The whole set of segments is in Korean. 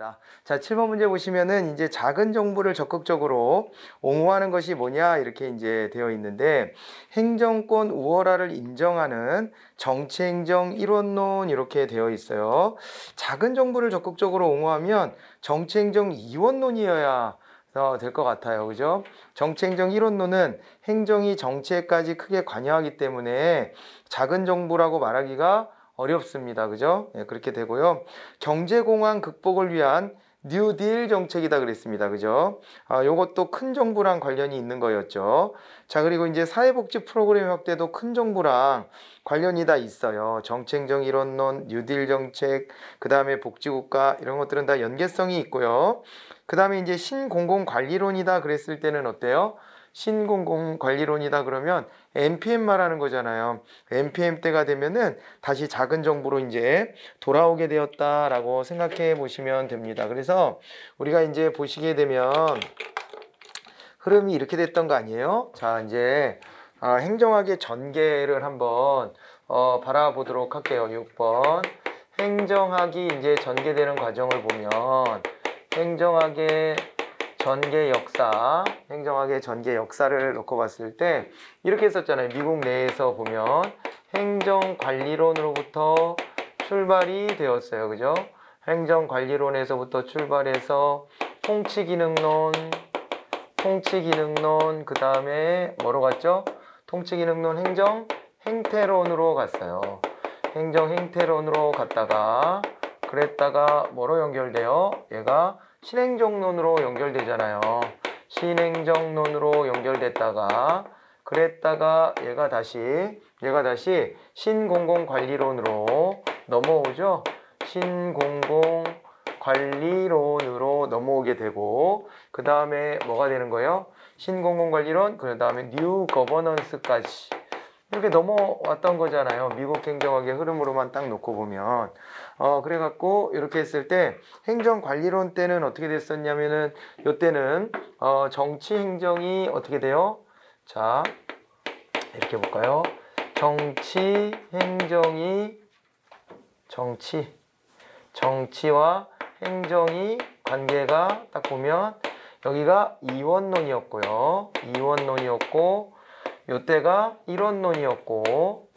됩니다. 자, 7번 문제 보시면은 이제 작은 정부를 적극적으로 옹호하는 것이 뭐냐 이렇게 이제 되어 있는데 행정권 우월화를 인정하는 정치행정 이원론 이렇게 되어 있어요. 작은 정부를 적극적으로 옹호하면 정치행정 이원론이어야 될 것 같아요. 그죠? 정치행정 이원론은 행정이 정치에까지 크게 관여하기 때문에 작은 정부라고 말하기가 어렵습니다. 그죠? 예, 그렇게 되고요. 경제공황 극복을 위한 뉴딜 정책이다 그랬습니다. 그죠? 요것도 큰 정부랑 관련이 있는 거였죠. 자, 그리고 이제 사회복지 프로그램 확대도 큰 정부랑 관련이 다 있어요. 정치행정 이론론, 뉴딜 정책, 그 다음에 복지국가 이런 것들은 다 연계성이 있고요. 그 다음에 이제 신공공관리론이다 그랬을 때는 어때요? 신공공관리론이다 그러면 NPM 말하는 거잖아요. NPM 때가 되면은 다시 작은 정부로 이제 돌아오게 되었다라고 생각해 보시면 됩니다. 그래서 우리가 이제 보시게 되면 흐름이 이렇게 됐던 거 아니에요? 자, 이제 행정학의 전개를 한번 바라보도록 할게요. 6번. 행정학이 이제 전개되는 과정을 보면 행정학의 전개 역사를 놓고 봤을 때 이렇게 했었잖아요. 미국 내에서 보면 행정관리론으로부터 출발이 되었어요. 그죠? 행정관리론에서부터 출발해서 통치기능론, 그 다음에 뭐로 갔죠? 통치기능론 행정행태론으로 갔어요. 행정행태론으로 갔다가 그랬다가 뭐로 연결돼요? 얘가 신행정론으로 연결되잖아요. 신행정론으로 연결됐다가 그랬다가 얘가 다시 신공공관리론으로 넘어오죠. 신공공관리론으로 넘어오게 되고 그 다음에 뭐가 되는 거예요? 신공공관리론, 그 다음에 뉴 거버넌스까지 이렇게 넘어왔던 거잖아요. 미국 행정학의 흐름으로만 딱 놓고 보면 그래갖고 이렇게 했을 때 행정관리론 때는 어떻게 됐었냐면은 요때는 정치행정이 어떻게 돼요? 자, 이렇게 볼까요? 정치와 행정이 관계가 딱 보면 여기가 이원론이었고요. 요때가 일원론이었고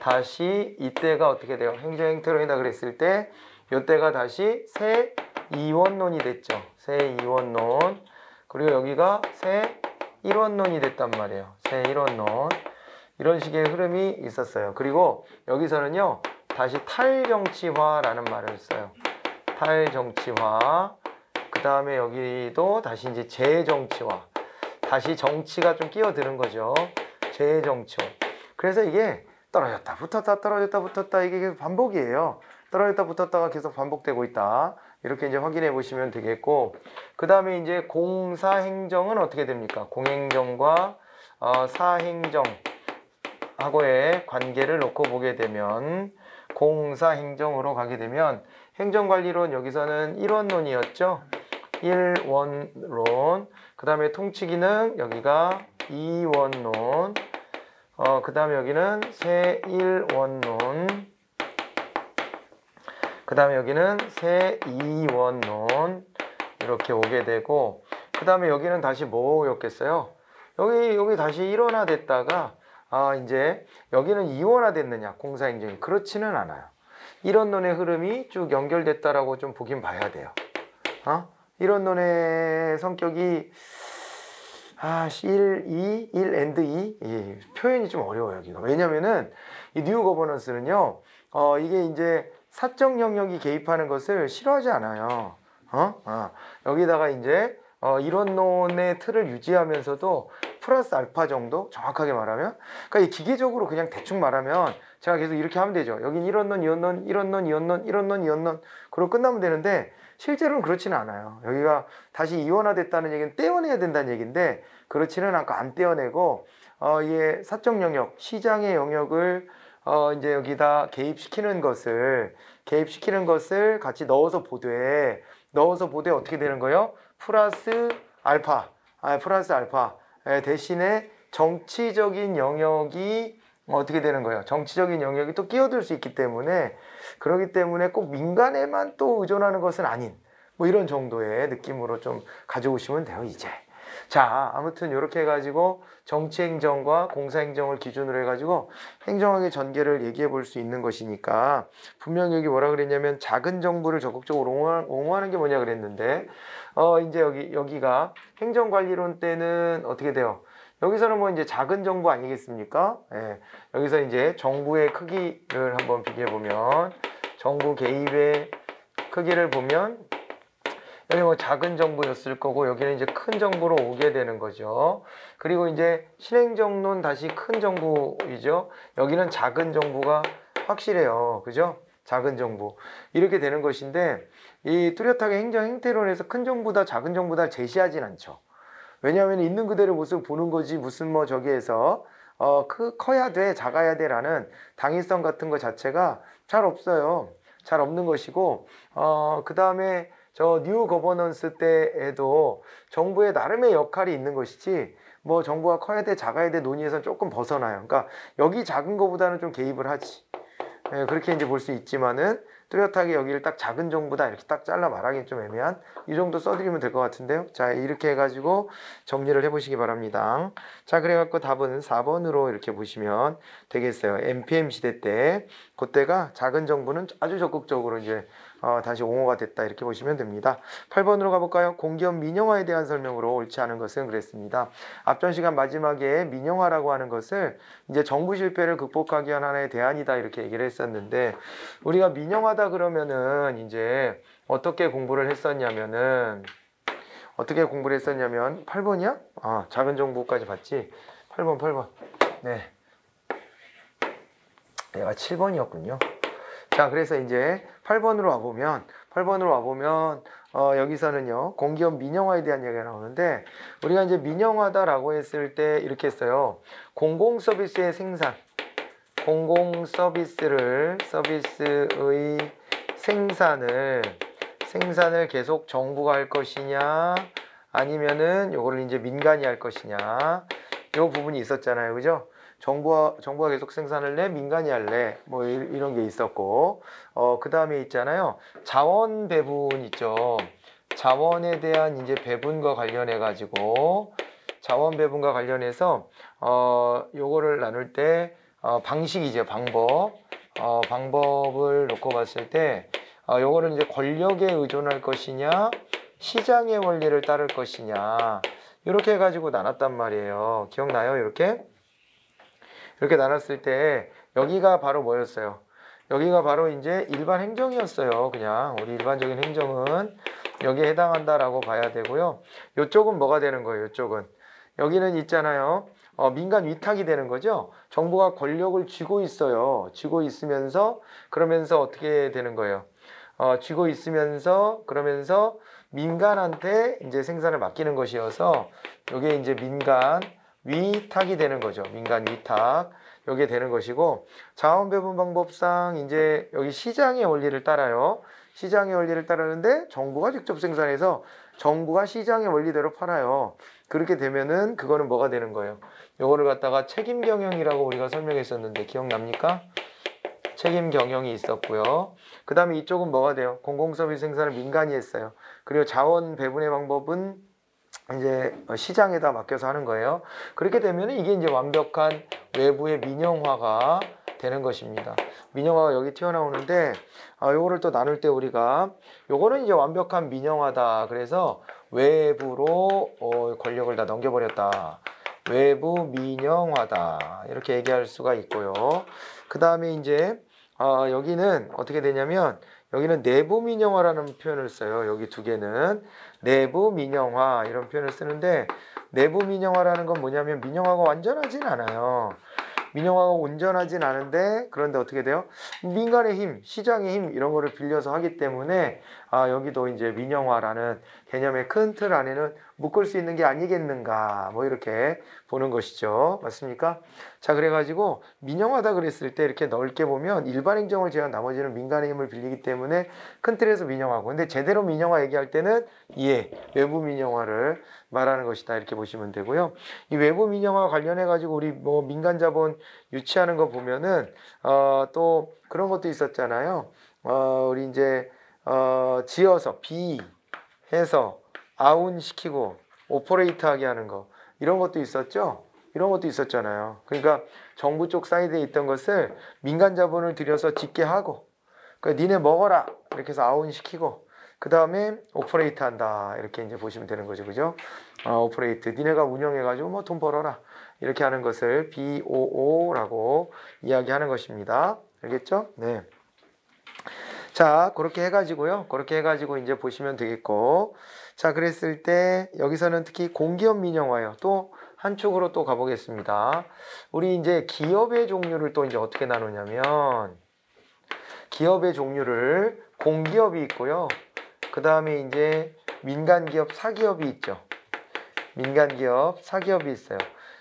다시 이때가 어떻게 돼요? 행정행태론이다 그랬을 때 요때가 다시 새 이원론이 됐죠. 새 이원론. 그리고 여기가 새 일원론이 됐단 말이에요. 새 일원론. 이런 식의 흐름이 있었어요. 그리고 여기서는요. 다시 탈정치화라는 말을 써요. 탈정치화. 그 다음에 여기도 다시 이제 재정치화. 다시 정치가 좀 끼어드는 거죠. 재정치화. 그래서 이게 떨어졌다 붙었다 이게 계속 반복이에요. 떨어졌다 붙었다가 계속 반복되고 있다. 이렇게 이제 확인해 보시면 되겠고 그 다음에 이제 공사행정은 어떻게 됩니까? 공행정과 사행정하고의 관계를 놓고 보게 되면 공사행정으로 가게 되면 행정관리론 여기서는 1원론이었죠. 1원론. 그 다음에 통치기능 여기가 2원론. 그 다음에 여기는 새 1원론. 그 다음에 여기는 새 2원론. 이렇게 오게 되고 그 다음에 여기는 다시 뭐였겠어요? 여기 다시 1원화 됐다가 이제 여기는 2원화 됐느냐 공사행정이 그렇지는 않아요. 1원론의 흐름이 쭉 연결됐다라고 좀 보긴 봐야 돼요. 1원론의 성격이 1 and 2 표현이 좀 어려워요. 여기가. 왜냐면은 이 뉴 거버넌스는요 이게 이제 사적 영역이 개입하는 것을 싫어하지 않아요. 여기다가 이제 이론론의 틀을 유지하면서도 플러스 알파 정도 정확하게 말하면 그러니까 이 기계적으로 그냥 대충 말하면 제가 계속 이렇게 하면 되죠. 여긴 이론론, 이론론 그러고 끝나면 되는데 실제로는 그렇지는 않아요. 여기가 다시 이원화됐다는 얘기는 떼어내야 된다는 얘기인데 그렇지는 않고 안 떼어내고 이게 사적 영역, 시장의 영역을 이제 여기다 개입시키는 것을 같이 넣어서 보되 어떻게 되는 거예요? 플러스 알파 대신에 정치적인 영역이 어떻게 되는 거예요? 정치적인 영역이 또 끼어들 수 있기 때문에 그렇기 때문에 꼭 민간에만 또 의존하는 것은 아닌 뭐 이런 정도의 느낌으로 좀 가져오시면 돼요, 이제. 자, 아무튼 이렇게 해가지고 정치행정과 공사행정을 기준으로 해가지고 행정학의 전개를 얘기해 볼 수 있는 것이니까, 분명히 여기 뭐라 그랬냐면 작은 정부를 적극적으로 옹호하는 게 뭐냐 그랬는데, 이제 여기가 행정관리론 때는 어떻게 돼요? 여기서는 뭐 이제 작은 정부 아니겠습니까? 예, 여기서 이제 정부의 크기를 한번 비교해 보면, 정부 개입의 크기를 보면 여기 뭐 작은 정부였을 거고, 여기는 이제 큰 정부로 오게 되는 거죠. 그리고 이제 실행정론 다시 큰 정부이죠. 여기는 작은 정부가 확실해요. 그죠? 작은 정부. 이렇게 되는 것인데, 이 뚜렷하게 행정 행태론에서 큰 정부다 작은 정부다 제시하진 않죠. 왜냐하면 있는 그대로 모습 보는 거지, 무슨 뭐 저기에서 커야 돼, 작아야 돼라는 당위성 같은 거 자체가 잘 없어요. 잘 없는 것이고, 그 다음에 저 뉴 거버넌스 때에도 정부의 나름의 역할이 있는 것이지, 뭐 정부가 커야 돼, 작아야 돼 논의에서 조금 벗어나요. 그러니까 여기 작은 거보다는 좀 개입을 하지. 예, 그렇게 이제 볼 수 있지만은, 뚜렷하게 여기를 딱 작은 정부다 이렇게 딱 잘라 말하기는 좀 애매한, 이 정도 써드리면 될 것 같은데요. 자, 이렇게 해가지고 정리를 해보시기 바랍니다. 자, 그래갖고 답은 4번으로 이렇게 보시면 되겠어요. NPM 시대 때, 그때가 작은 정부는 아주 적극적으로 이제 다시 옹호가 됐다 이렇게 보시면 됩니다. 8번으로 가볼까요? 공기업 민영화에 대한 설명으로 옳지 않은 것은 그랬습니다. 앞전 시간 마지막에 민영화라고 하는 것을 이제 정부 실패를 극복하기 위한 하나의 대안이다 이렇게 얘기를 했었는데, 우리가 민영화다 그러면은 이제 어떻게 공부를 했었냐면은 8번이야? 작은 정부까지 봤지? 8번. 네. 내가 7번이었군요. 자, 그래서 이제 8번으로 와보면 여기서는요, 공기업 민영화에 대한 얘기가 나오는데, 우리가 이제 민영화다라고 했을 때 이렇게 했어요. 공공서비스의 서비스의 생산을 계속 정부가 할 것이냐, 아니면은 요거를 이제 민간이 할 것이냐, 요 부분이 있었잖아요. 그죠? 정부가 계속 생산을 내, 민간이 할래, 뭐 이런 게 있었고, 그 다음에 있잖아요, 자원 배분 있죠. 자원에 대한 이제 배분과 관련해서 요거를 나눌 때 방식이죠. 방법을 놓고 봤을 때 요거를 이제 권력에 의존할 것이냐, 시장의 원리를 따를 것이냐, 이렇게 해가지고 나눴단 말이에요. 기억나요? 이렇게 나눴을 때 여기가 바로 뭐였어요? 여기가 바로 이제 일반 행정이었어요. 그냥 우리 일반적인 행정은 여기에 해당한다라고 봐야 되고요. 이쪽은 뭐가 되는 거예요? 이쪽은 여기는 있잖아요. 민간 위탁이 되는 거죠. 정부가 권력을 쥐고 있어요. 쥐고 있으면서 그러면서 어떻게 되는 거예요? 쥐고 있으면서 그러면서 민간한테 이제 생산을 맡기는 것이어서 이게 이제 민간 위탁이 되는 거죠. 민간 위탁. 이게 되는 것이고, 자원 배분 방법상 이제 여기 시장의 원리를 따라요. 시장의 원리를 따르는데 정부가 직접 생산해서 정부가 시장의 원리대로 팔아요. 그렇게 되면은 그거는 뭐가 되는 거예요? 요거를 갖다가 책임 경영이라고 우리가 설명했었는데 기억납니까? 책임 경영이 있었고요. 그 다음에 이쪽은 뭐가 돼요? 공공서비스 생산을 민간이 했어요. 그리고 자원 배분의 방법은 이제 시장에다 맡겨서 하는 거예요. 그렇게 되면 이게 이제 완벽한 외부의 민영화가 되는 것입니다. 민영화가 여기 튀어나오는데, 요거를 또 나눌 때 우리가 요거는 이제 완벽한 민영화다. 그래서 외부로 권력을 다 넘겨버렸다. 외부 민영화다. 이렇게 얘기할 수가 있고요. 그 다음에 이제 여기는 어떻게 되냐면, 여기는 내부 민영화라는 표현을 써요. 여기 두 개는 내부 민영화 이런 표현을 쓰는데, 내부 민영화라는 건 뭐냐면 민영화가 완전하진 않아요. 민영화가 온전하진 않은데, 그런데 어떻게 돼요? 민간의 힘, 시장의 힘 이런 거를 빌려서 하기 때문에 여기도 이제 민영화라는 개념의 큰 틀 안에는 묶을 수 있는 게 아니겠는가, 뭐 이렇게 보는 것이죠. 맞습니까? 자, 그래가지고 민영화다 그랬을 때 이렇게 넓게 보면 일반 행정을 제외한 나머지는 민간의 힘을 빌리기 때문에 큰 틀에서 민영화고, 근데 제대로 민영화 얘기할 때는 외부 민영화를 말하는 것이다 이렇게 보시면 되고요. 이 외부 민영화 관련해 가지고 우리 뭐 민간 자본 유치하는 거 보면은 또 그런 것도 있었잖아요. 우리 이제 지어서 해서 아웃 시키고 오퍼레이트 하게 하는 거, 이런 것도 있었죠. 이런 것도 있었잖아요. 그러니까 정부 쪽 사이드에 있던 것을 민간 자본을 들여서 짓게 하고, 그러니까 니네 먹어라 이렇게 해서 아웃 시키고, 그 다음에 오퍼레이트 한다 이렇게 이제 보시면 되는 거죠. 그죠? 오퍼레이트, 니네가 운영해가지고 뭐 돈 벌어라 이렇게 하는 것을 BOO라고 이야기하는 것입니다. 알겠죠? 네. 자, 그렇게 해가지고요. 그렇게 해가지고 이제 보시면 되겠고. 자, 그랬을 때 여기서는 특히 공기업 민영화요. 또 한쪽으로 또 가보겠습니다. 우리 이제 기업의 종류를 또 이제 어떻게 나누냐면, 기업의 종류를 공기업이 있고요. 그 다음에 이제 민간기업, 사기업이 있죠. 민간기업, 사기업이 있어요.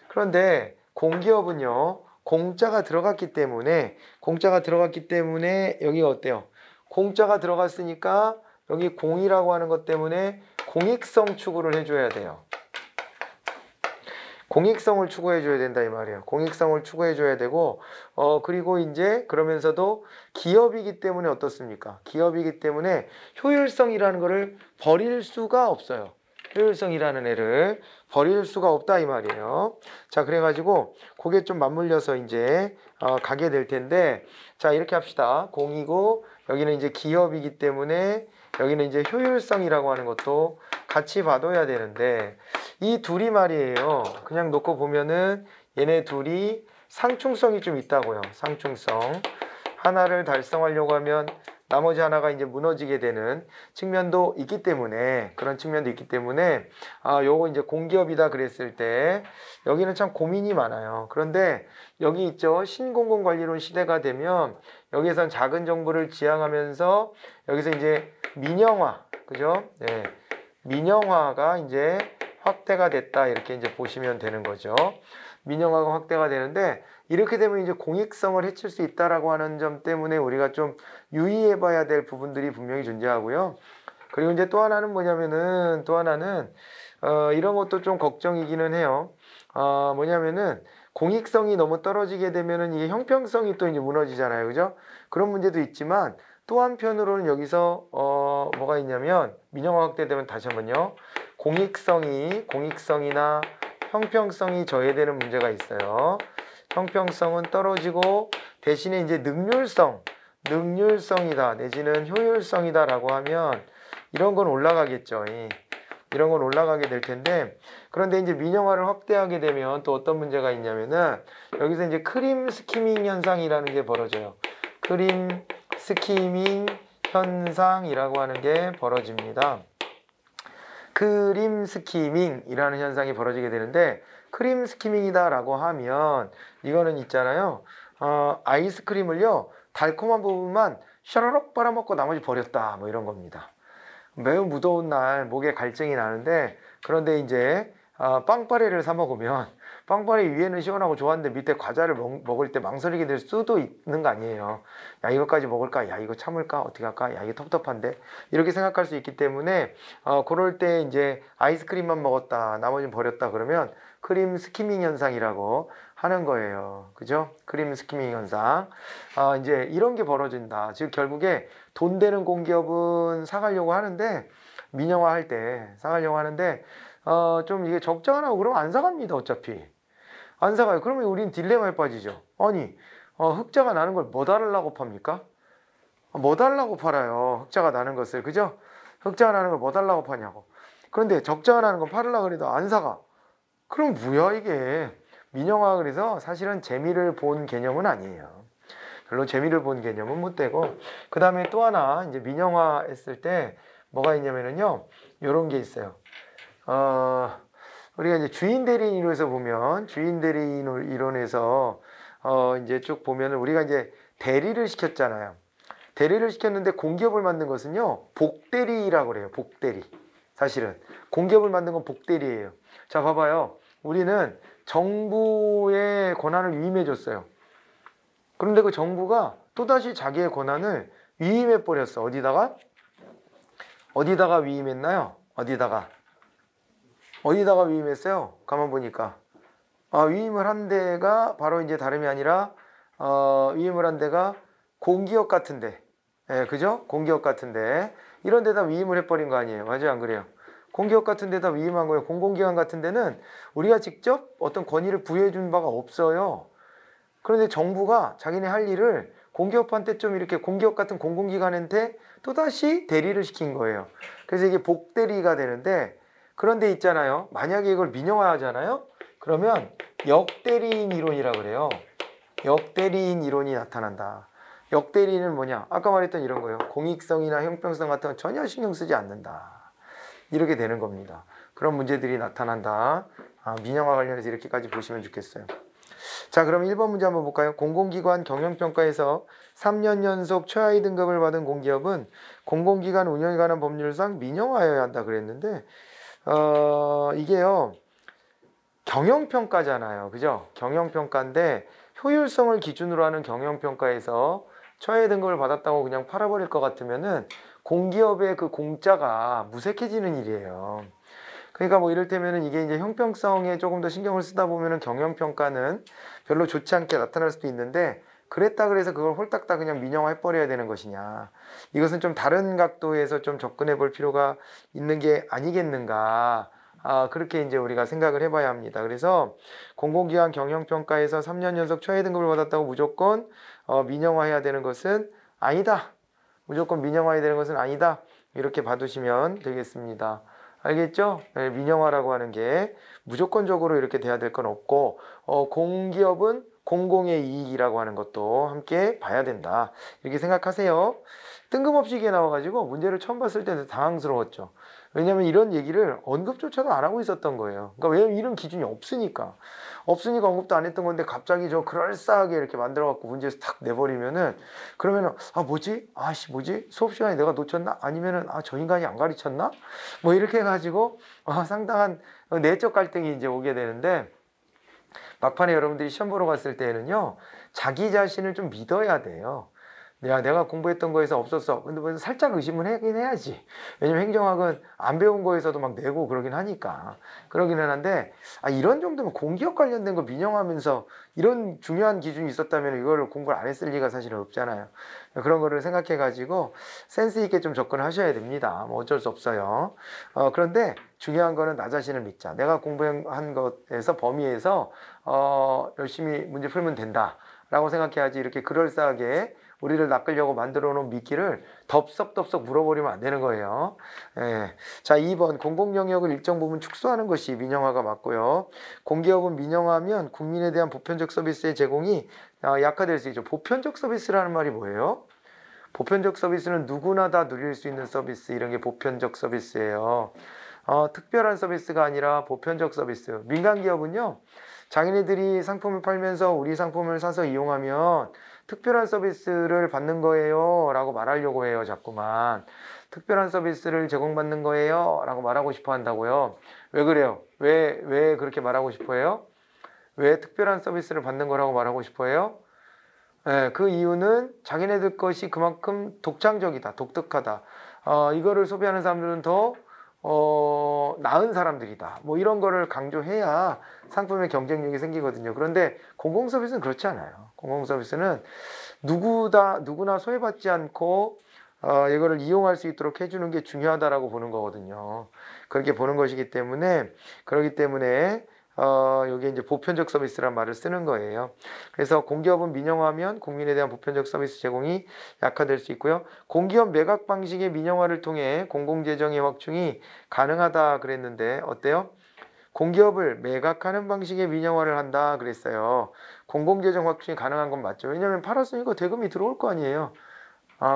그런데 공기업은요, 공짜가 들어갔기 때문에 여기가 어때요? 공짜가 들어갔으니까 여기 공이라고 하는 것 때문에 공익성 추구를 해줘야 돼요. 공익성을 추구해줘야 된다 이 말이에요. 공익성을 추구해줘야 되고, 그리고 이제 그러면서도 기업이기 때문에 어떻습니까? 기업이기 때문에 효율성이라는 거를 버릴 수가 없어요. 효율성이라는 애를 버릴 수가 없다 이 말이에요. 자, 그래가지고 그게 좀 맞물려서 이제 가게 될 텐데, 자, 이렇게 합시다. 공이고 여기는 이제 기업이기 때문에 여기는 이제 효율성이라고 하는 것도 같이 봐둬야 되는데, 이 둘이 말이에요. 그냥 놓고 보면은 얘네 둘이 상충성이 좀 있다고요. 상충성. 하나를 달성하려고 하면 나머지 하나가 이제 무너지게 되는 측면도 있기 때문에, 그런 측면도 있기 때문에, 요거 이제 공기업이다 그랬을 때 여기는 참 고민이 많아요. 그런데 여기 있죠. 신공공관리론 시대가 되면 여기에선 작은 정부를 지향하면서 여기서 이제 민영화, 그죠? 네. 민영화가 이제 확대가 됐다 이렇게 이제 보시면 되는 거죠. 민영화가 확대가 되는데, 이렇게 되면 이제 공익성을 해칠 수 있다라고 하는 점 때문에 우리가 좀 유의해 봐야 될 부분들이 분명히 존재하고요. 그리고 이제 또 하나는 뭐냐면은, 이런 것도 좀 걱정이기는 해요. 뭐냐면은 공익성이 너무 떨어지게 되면은 이게 형평성이 또 이제 무너지잖아요. 그죠? 그런 문제도 있지만, 또 한편으로는 여기서 뭐가 있냐면, 민영화 확대되면 다시 한번요, 공익성이나 형평성이 저해되는 문제가 있어요. 형평성은 떨어지고 대신에 이제 능률성이다 내지는 효율성이다라고 하면 이런 건 올라가겠죠. 이런 건 올라가게 될 텐데, 그런데 이제 민영화를 확대하게 되면 또 어떤 문제가 있냐면은 여기서 이제 크림 스키밍 현상이라는 게 벌어져요. 크림 스키밍 현상이라고 하는 게 벌어집니다. 크림 스키밍이라는 현상이 벌어지게 되는데, 크림 스키밍이다 라고 하면 이거는 있잖아요. 아이스크림을요, 달콤한 부분만 샤라락 빨아먹고 나머지 버렸다 뭐 이런 겁니다. 매우 무더운 날 목에 갈증이 나는데, 그런데 이제 빵빠레를 사 먹으면 빵빠레 위에는 시원하고 좋았는데 밑에 과자를 먹을 때 망설이게 될 수도 있는 거 아니에요. 야, 이거까지 먹을까? 야, 이거 참을까? 어떻게 할까? 야, 이거 텁텁한데? 이렇게 생각할 수 있기 때문에 그럴 때 이제 아이스크림만 먹었다 나머지는 버렸다 그러면 크림 스키밍 현상이라고 하는 거예요. 그죠? 크림 스키밍 현상. 이제 이런 게 벌어진다. 즉 결국에 돈 되는 공기업은 사가려고 하는데, 민영화 사가려고 하는데 좀 이게 적자가 나고 그러면 안 사갑니다. 어차피 안 사가요. 그러면 우린 딜레마에 빠지죠. 아니 흑자가 나는 걸 뭐 달라고 팝니까? 뭐 달라고 팔아요. 흑자가 나는 것을. 그죠? 흑자가 나는 걸 뭐 달라고 파냐고. 그런데 적자가 나는 건 팔으려고 그래도 안 사가. 그럼 뭐야 이게. 민영화, 그래서 사실은 재미를 본 개념은 아니에요. 별로 재미를 본 개념은 못 되고, 그 다음에 또 하나 이제 민영화 했을 때 뭐가 있냐면요, 요런 게 있어요. 우리가 이제 주인 대리인 이론에서 보면, 주인 대리인 이론에서 이제 쭉 보면은 우리가 이제 대리를 시켰잖아요. 대리를 시켰는데 공기업을 만든 것은요, 복대리라고 그래요. 복대리. 사실은 공기업을 만든 건 복대리예요. 자, 봐봐요. 우리는 정부의 권한을 위임해 줬어요. 그런데 그 정부가 또다시 자기의 권한을 위임해 버렸어. 어디다가 위임했나요? 어디다가 위임했어요? 가만 보니까 위임을 한 데가 바로 이제 다름이 아니라 위임을 한 데가 공기업 같은데, 예, 그죠? 공기업 같은데 이런 데다 위임을 해버린 거 아니에요. 맞아요, 안 그래요? 공기업 같은 데다 위임한 거예요. 공공기관 같은 데는 우리가 직접 어떤 권위를 부여해 준 바가 없어요. 그런데 정부가 자기네 할 일을 공기업한테 좀 이렇게 공기업 같은 공공기관한테 또다시 대리를 시킨 거예요. 그래서 이게 복대리가 되는데 그런 데 있잖아요. 만약에 이걸 민영화하잖아요. 그러면 역대리인 이론이라 그래요. 역대리인 이론이 나타난다. 역대리인은 뭐냐? 아까 말했던 이런 거예요. 공익성이나 형평성 같은 건 전혀 신경 쓰지 않는다. 이렇게 되는 겁니다. 그런 문제들이 나타난다. 민영화 관련해서 이렇게까지 보시면 좋겠어요. 자, 그럼 1번 문제 한번 볼까요? 공공기관 경영평가에서 3년 연속 최하위 등급을 받은 공기업은 공공기관 운영에 관한 법률상 민영화해야 한다 그랬는데 이게요. 경영평가잖아요. 그죠? 경영평가인데 효율성을 기준으로 하는 경영평가에서 최하위 등급을 받았다고 그냥 팔아버릴 것 같으면은 공기업의 그 공짜가 무색해지는 일이에요. 그러니까 뭐 이를테면은 이게 이제 형평성에 조금 더 신경을 쓰다 보면은 경영평가는 별로 좋지 않게 나타날 수도 있는데 그랬다 그래서 그걸 홀딱 다 그냥 민영화해 버려야 되는 것이냐. 이것은 좀 다른 각도에서 좀 접근해 볼 필요가 있는 게 아니겠는가. 그렇게 이제 우리가 생각을 해봐야 합니다. 그래서 공공기관 경영평가에서 3년 연속 최하 등급을 받았다고 무조건 민영화해야 되는 것은 아니다. 무조건 민영화해야 되는 것은 아니다. 이렇게 봐두시면 되겠습니다. 알겠죠? 네, 민영화라고 하는 게 무조건적으로 이렇게 돼야 될 건 없고 공기업은 공공의 이익이라고 하는 것도 함께 봐야 된다. 이렇게 생각하세요. 뜬금없이 이게 나와가지고 문제를 처음 봤을 때는 당황스러웠죠. 왜냐하면 이런 얘기를 언급조차도 안 하고 있었던 거예요. 그러니까 왜냐면 이런 기준이 없으니까. 없으니까 언급도 안 했던 건데 갑자기 저 그럴싸하게 이렇게 만들어갖고 문제에서 탁 내버리면은 그러면은 뭐지? 뭐지? 수업 시간에 내가 놓쳤나? 아니면은 저 인간이 안 가르쳤나? 뭐 이렇게 해가지고 상당한 내적 갈등이 이제 오게 되는데 막판에 여러분들이 시험 보러 갔을 때에는요 자기 자신을 좀 믿어야 돼요. 야, 내가 공부했던 거에서 없었어. 근데 뭐 살짝 의심은 하긴 해야지. 왜냐면 행정학은 안 배운 거에서도 막 내고 그러긴 하니까. 그러기는 한데, 이런 정도면 공기업 관련된 거 민영하면서 이런 중요한 기준이 있었다면 이거를 공부를 안 했을 리가 사실은 없잖아요. 그런 거를 생각해가지고 센스 있게 좀 접근하셔야 됩니다. 뭐 어쩔 수 없어요. 그런데 중요한 거는 나 자신을 믿자. 내가 공부한 것에서 범위에서 열심히 문제 풀면 된다. 라고 생각해야지 이렇게 그럴싸하게 우리를 낚으려고 만들어 놓은 미끼를 덥석덥석 물어버리면 안 되는 거예요. 예. 자, 2번 공공영역을 일정 부분 축소하는 것이 민영화가 맞고요. 공기업은 민영화하면 국민에 대한 보편적 서비스의 제공이 약화될 수 있죠. 보편적 서비스라는 말이 뭐예요? 보편적 서비스는 누구나 다 누릴 수 있는 서비스, 이런 게 보편적 서비스예요. 특별한 서비스가 아니라 보편적 서비스. 민간 기업은요, 자기네들이 상품을 팔면서 우리 상품을 사서 이용하면 특별한 서비스를 받는 거예요 라고 말하려고 해요. 자꾸만 특별한 서비스를 제공받는 거예요 라고 말하고 싶어 한다고요. 왜 그래요? 왜 그렇게 말하고 싶어 해요? 왜 특별한 서비스를 받는 거라고 말하고 싶어 해요? 네, 그 이유는 자기네들 것이 그만큼 독창적이다, 독특하다. 이거를 소비하는 사람들은 더 나은 사람들이다. 뭐 이런 거를 강조해야 상품의 경쟁력이 생기거든요. 그런데 공공서비스는 그렇지 않아요. 공공서비스는 누구나 소외받지 않고 이거를 이용할 수 있도록 해주는 게 중요하다라고 보는 거거든요. 그렇게 보는 것이기 때문에 그렇기 때문에 여기 이제 보편적 서비스란 말을 쓰는 거예요. 그래서 공기업은 민영화하면 국민에 대한 보편적 서비스 제공이 약화될 수 있고요. 공기업 매각 방식의 민영화를 통해 공공재정의 확충이 가능하다 그랬는데 어때요? 공기업을 매각하는 방식의 민영화를 한다 그랬어요. 공공재정 확충이 가능한 건 맞죠. 왜냐하면 팔았으니까 대금이 들어올 거 아니에요.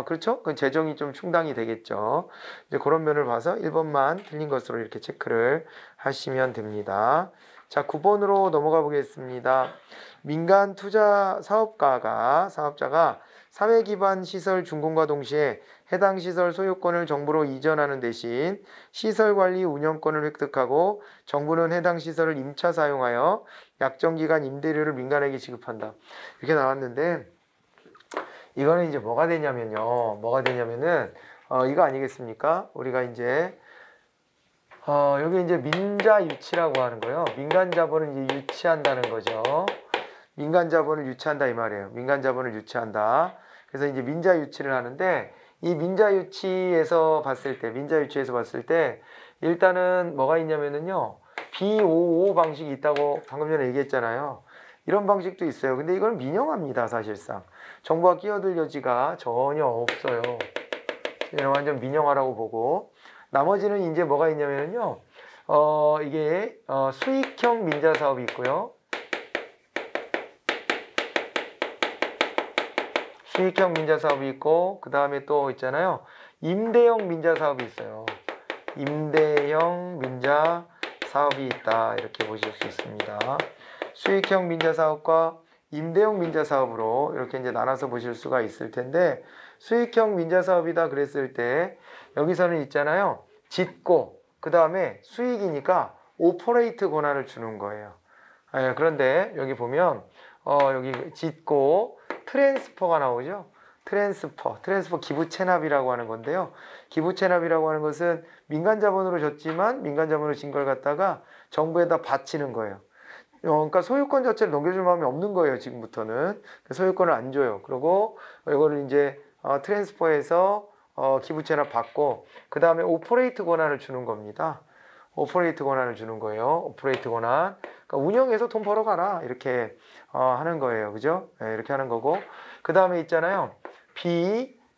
그렇죠? 그 재정이 좀 충당이 되겠죠. 이제 그런 면을 봐서 1번만 틀린 것으로 이렇게 체크를 하시면 됩니다. 자, 9번으로 넘어가 보겠습니다. 민간 투자 사업자가 사회 기반 시설 준공과 동시에 해당 시설 소유권을 정부로 이전하는 대신 시설 관리 운영권을 획득하고 정부는 해당 시설을 임차 사용하여 약정 기간 임대료를 민간에게 지급한다. 이렇게 나왔는데 이거는 이제 뭐가 되냐면은 이거 아니겠습니까? 우리가 이제 여기 이제 민자 유치라고 하는 거예요. 민간 자본을 이제 유치한다는 거죠. 민간 자본을 유치한다 이 말이에요. 민간 자본을 유치한다. 그래서 이제 민자 유치를 하는데 이 민자 유치에서 봤을 때 일단은 뭐가 있냐면은요. B55 방식이 있다고 방금 전에 얘기했잖아요. 이런 방식도 있어요. 근데 이건 민영화입니다, 사실상. 정부가 끼어들 여지가 전혀 없어요. 이건 완전 민영화라고 보고, 나머지는 이제 뭐가 있냐면요. 이게 수익형 민자 사업이 있고요. 수익형 민자 사업이 있고, 그 다음에 또 있잖아요. 임대형 민자 사업이 있어요. 임대형 민자 사업이 있다, 이렇게 보실 수 있습니다. 수익형 민자 사업과 임대형 민자 사업으로 이렇게 이제 나눠서 보실 수가 있을 텐데, 수익형 민자 사업이다 그랬을 때 여기서는 있잖아요. 짓고 그 다음에 수익이니까 오퍼레이트 권한을 주는 거예요. 그런데 여기 보면 여기 짓고 트랜스퍼가 나오죠. 트랜스퍼 기부 체납이라고 하는 건데요. 기부 체납이라고 하는 것은 민간 자본으로 줬지만 민간 자본으로 진 걸 갖다가 정부에다 바치는 거예요. 그러니까 소유권 자체를 넘겨줄 마음이 없는 거예요. 지금부터는 소유권을 안 줘요. 그리고 이거를 이제 트랜스퍼에서 기부 체납 받고 그 다음에 오퍼레이트 권한을 주는 겁니다. 오퍼레이트 권한을 주는 거예요. 오퍼레이트 권한. 그러니까 운영해서 돈 벌어가라 이렇게 하는 거예요. 그죠? 네, 이렇게 하는 거고 그 다음에 있잖아요.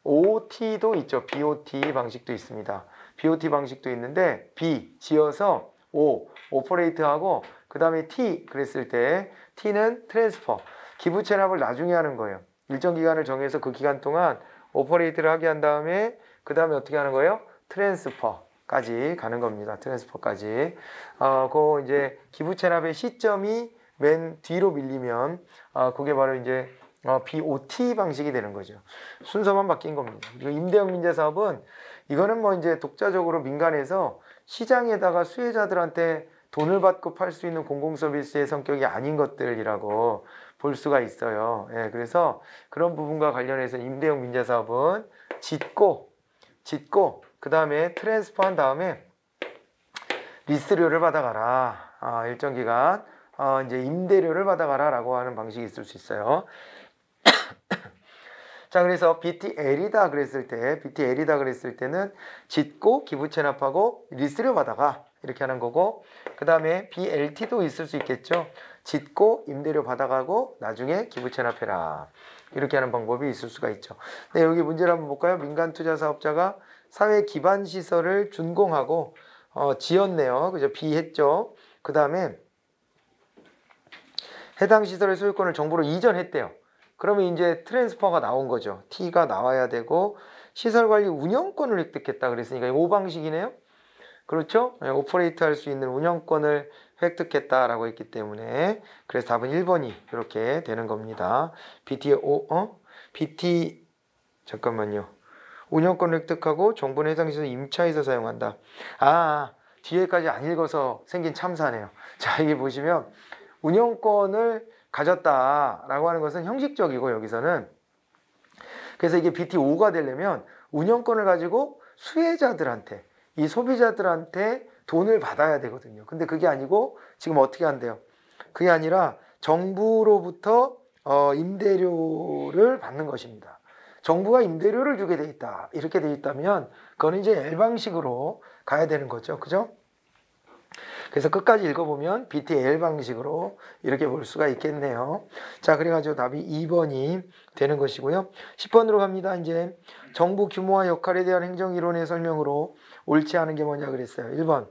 BOT도 있죠. BOT 방식도 있습니다. BOT 방식도 있는데 B 지어서 O 오퍼레이트하고 그 다음에 T 그랬을 때 T는 트랜스퍼 기부 체납을 나중에 하는 거예요. 일정 기간을 정해서 그 기간 동안 오퍼레이트를 하게 한 다음에 그 다음에 어떻게 하는 거예요? 트랜스퍼까지 가는 겁니다. 트랜스퍼까지. 그 이제 기부 체납의 시점이 맨 뒤로 밀리면 그게 바로 이제 BOT 방식이 되는 거죠. 순서만 바뀐 겁니다. 그리고 임대형 민자 사업은 이거는 뭐 이제 독자적으로 민간에서 시장에다가 수혜자들한테 돈을 받고 팔 수 있는 공공 서비스의 성격이 아닌 것들이라고 볼 수가 있어요. 예, 그래서 그런 부분과 관련해서 임대형 민자 사업은 짓고 그 다음에 트랜스퍼 한 다음에 리스료를 받아가라. 일정 기간 이제 임대료를 받아가라라고 하는 방식이 있을 수 있어요. 자, 그래서 BTL이다 그랬을 때는 짓고 기부 체납하고 리스료 받아가 이렇게 하는 거고 그 다음에 BLT도 있을 수 있겠죠. 짓고 임대료 받아가고 나중에 기부 체납해라 이렇게 하는 방법이 있을 수가 있죠. 네, 여기 문제를 한번 볼까요? 민간 투자 사업자가 사회 기반 시설을 준공하고 지었네요. 그죠? B했죠. 그 다음에 해당 시설의 소유권을 정부로 이전했대요. 그러면 이제 트랜스퍼가 나온 거죠. T가 나와야 되고 시설관리 운영권을 획득했다 그랬으니까 이 방식이네요. 그렇죠? 오퍼레이트 할 수 있는 운영권을 획득했다라고 했기 때문에 그래서 답은 1번이 이렇게 되는 겁니다. 잠깐만요. 운영권을 획득하고 정부는 해당 시설 임차해서 사용한다. 뒤에까지 안 읽어서 생긴 참사네요. 자, 여기 보시면 운영권을 가졌다라고 하는 것은 형식적이고 여기서는 그래서 이게 BT5가 되려면 운영권을 가지고 수혜자들한테 이 소비자들한테 돈을 받아야 되거든요. 근데 그게 아니고 지금 어떻게 한대요? 그게 아니라 정부로부터 임대료를 받는 것입니다. 정부가 임대료를 주게 돼 있다. 이렇게 돼 있다면 그건 이제 L 방식으로 가야 되는 거죠. 그죠? 그래서 끝까지 읽어보면 BTL 방식으로 이렇게 볼 수가 있겠네요. 자, 그래가지고 답이 2번이 되는 것이고요. 10번으로 갑니다. 이제 정부 규모와 역할에 대한 행정이론의 설명으로 옳지 않은 게 뭐냐 그랬어요. 1번.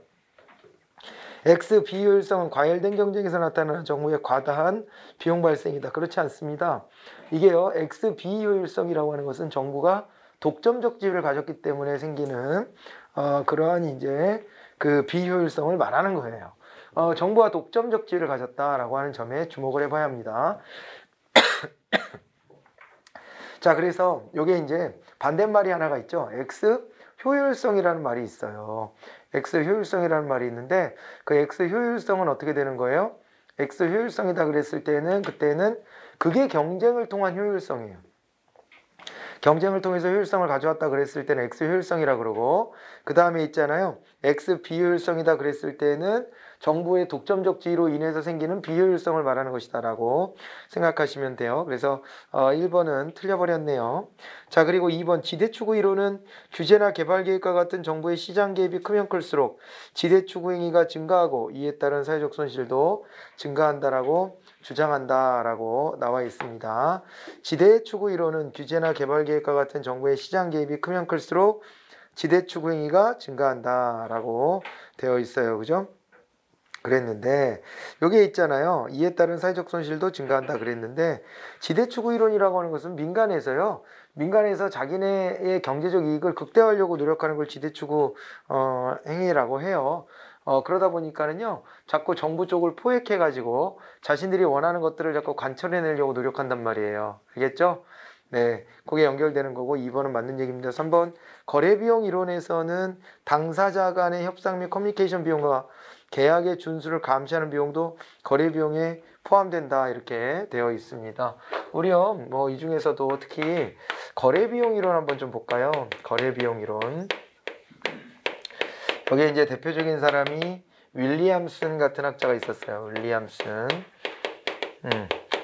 X 비효율성은 과열된 경쟁에서 나타나는 정부의 과다한 비용 발생이다. 그렇지 않습니다. 이게요. X 비효율성이라고 하는 것은 정부가 독점적 지위를 가졌기 때문에 생기는 그러한 이제 그 비효율성을 말하는 거예요. 정부가 독점적 지위를 가졌다라고 하는 점에 주목을 해봐야 합니다. 자, 그래서 이게 이제 반대말이 하나가 있죠. X 효율성이라는 말이 있어요. X 효율성이라는 말이 있는데 그 X 효율성은 어떻게 되는 거예요? X 효율성이다 그랬을 때는 그때는 그게 경쟁을 통한 효율성이에요. 경쟁을 통해서 효율성을 가져왔다 그랬을 때는 X 효율성이라 그러고 그 다음에 있잖아요. X 비효율성이다 그랬을 때는 정부의 독점적 지위로 인해서 생기는 비효율성을 말하는 것이다라고 생각하시면 돼요. 그래서 1번은 틀려버렸네요. 자, 그리고 2번 지대추구 이론은 규제나 개발 계획과 같은 정부의 시장 개입이 크면 클수록 지대추구 행위가 증가하고 이에 따른 사회적 손실도 증가한다라고 주장한다라고 나와 있습니다. 지대추구 이론은 규제나 개발 계획과 같은 정부의 시장 개입이 크면 클수록 지대추구 행위가 증가한다라고 되어 있어요. 그죠? 그랬는데 여기에 있잖아요. 이에 따른 사회적 손실도 증가한다 그랬는데 지대추구 이론이라고 하는 것은 민간에서요. 민간에서 자기네의 경제적 이익을 극대화하려고 노력하는 걸 지대추구 행위라고 해요. 그러다 보니까는요. 자꾸 정부 쪽을 포획해 가지고 자신들이 원하는 것들을 자꾸 관철해내려고 노력한단 말이에요. 알겠죠? 네, 그게 연결되는 거고 2번은 맞는 얘기입니다. 3번 거래비용 이론에서는 당사자 간의 협상 및 커뮤니케이션 비용과 계약의 준수를 감시하는 비용도 거래비용에 포함된다 이렇게 되어 있습니다. 우리요 뭐 이 중에서도 특히 거래비용 이론 한번 좀 볼까요? 거래비용 이론 여기에 이제 대표적인 사람이 윌리엄슨 같은 학자가 있었어요. 윌리엄슨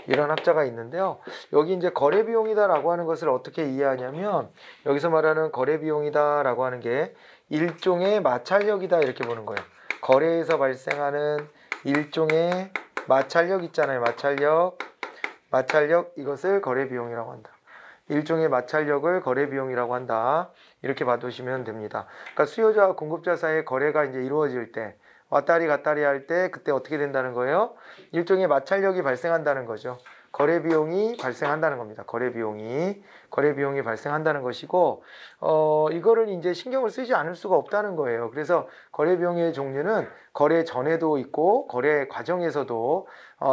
이런 학자가 있는데요. 여기 이제 거래비용이다라고 하는 것을 어떻게 이해하냐면 여기서 말하는 거래비용이다라고 하는 게 일종의 마찰력이다 이렇게 보는 거예요. 거래에서 발생하는 일종의 마찰력 있잖아요. 마찰력 이것을 거래비용이라고 한다. 일종의 마찰력을 거래비용이라고 한다. 이렇게 봐두시면 됩니다. 그러니까 수요자와 공급자 사이의 거래가 이제 이루어질 때 왔다리 갔다리 할 때 그때 어떻게 된다는 거예요? 일종의 마찰력이 발생한다는 거죠. 거래비용이 발생한다는 겁니다. 거래비용이 발생한다는 것이고 이거를 이제 신경을 쓰지 않을 수가 없다는 거예요. 그래서 거래비용의 종류는 거래 전에도 있고 거래 과정에서도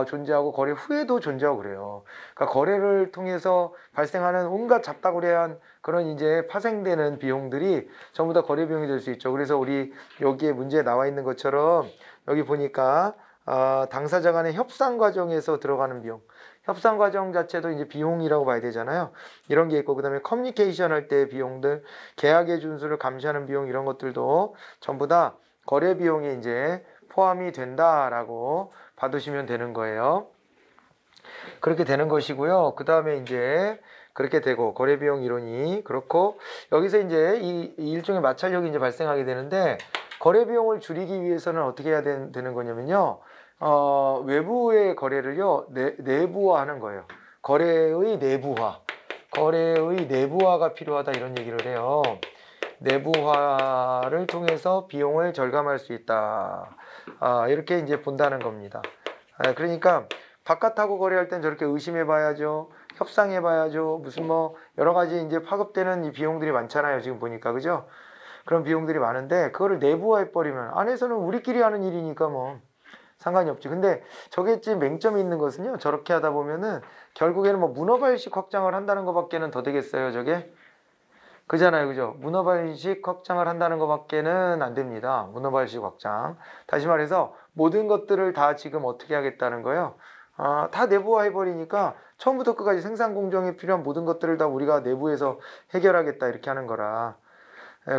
존재하고 거래 후에도 존재하고 그래요. 그러니까 거래를 통해서 발생하는 온갖 잡다구레한 그런 이제 파생되는 비용들이 전부 다 거래비용이 될 수 있죠. 그래서 우리 여기에 문제에 나와 있는 것처럼 여기 보니까 당사자 간의 협상 과정에서 들어가는 비용, 협상 과정 자체도 이제 비용이라고 봐야 되잖아요. 이런 게 있고 그다음에 커뮤니케이션 할 때 비용들, 계약의 준수를 감시하는 비용 이런 것들도 전부 다 거래 비용에 이제 포함이 된다라고 봐두시면 되는 거예요. 그렇게 되는 것이고요. 그다음에 이제 그렇게 되고 거래 비용 이론이 그렇고 여기서 이제 이 일종의 마찰력이 이제 발생하게 되는데 거래 비용을 줄이기 위해서는 어떻게 해야 되는 거냐면요. 외부의 거래를요 내부화하는 거예요. 거래의 내부화가 필요하다 이런 얘기를 해요. 내부화를 통해서 비용을 절감할 수 있다. 이렇게 이제 본다는 겁니다. 그러니까 바깥하고 거래할 땐 저렇게 의심해 봐야죠. 협상해 봐야죠. 무슨 뭐 여러 가지 이제 파급되는 이 비용들이 많잖아요. 지금 보니까 그죠? 그런 비용들이 많은데 그거를 내부화해 버리면 안에서는 우리끼리 하는 일이니까 뭐 상관이 없지. 근데 저게 지금 맹점이 있는 것은요. 저렇게 하다 보면은 결국에는 뭐 문어발식 확장을 한다는 것밖에는 더 되겠어요. 저게 그잖아요. 그죠? 문어발식 확장을 한다는 것밖에는 안 됩니다. 문어발식 확장. 다시 말해서 모든 것들을 다 지금 어떻게 하겠다는 거예요? 다 내부화해 버리니까 처음부터 끝까지 생산 공정에 필요한 모든 것들을 다 우리가 내부에서 해결하겠다 이렇게 하는 거라.